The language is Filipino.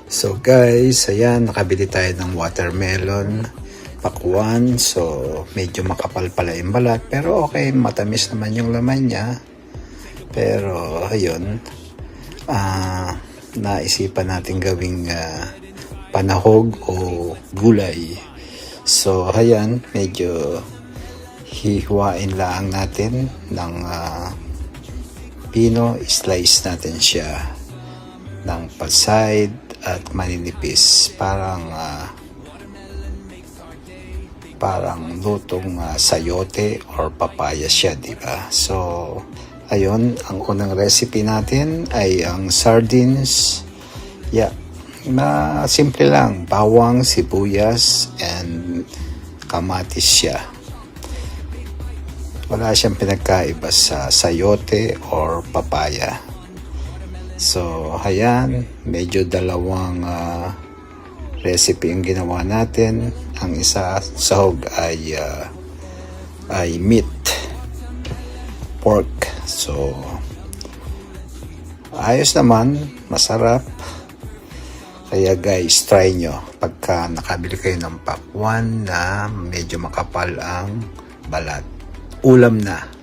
So guys, ayan, nakabili tayo ng watermelon pakwan. So medyo makapal pala yung balat, pero okay, matamis naman yung laman niya. Pero ayun, naisipan natin gawing panahog o gulay. So ayan, medyo hihiwain lang natin ng pino, slice natin siya ng paside at maninipis, parang lutong sayote or papaya siya, di ba? So ayun, ang unang recipe natin ay ang sardines. Simple lang, bawang, sibuyas and kamatis siya. Wala siyang pinagkaiba sa sayote or papaya. So ayan, medyo dalawang recipe ang ginawa natin. Ang isa sahog ay meat, pork. So ayos naman, masarap. Kaya guys, try nyo pagka nakabili kayo ng pakwan na medyo makapal ang balat. Ulam na.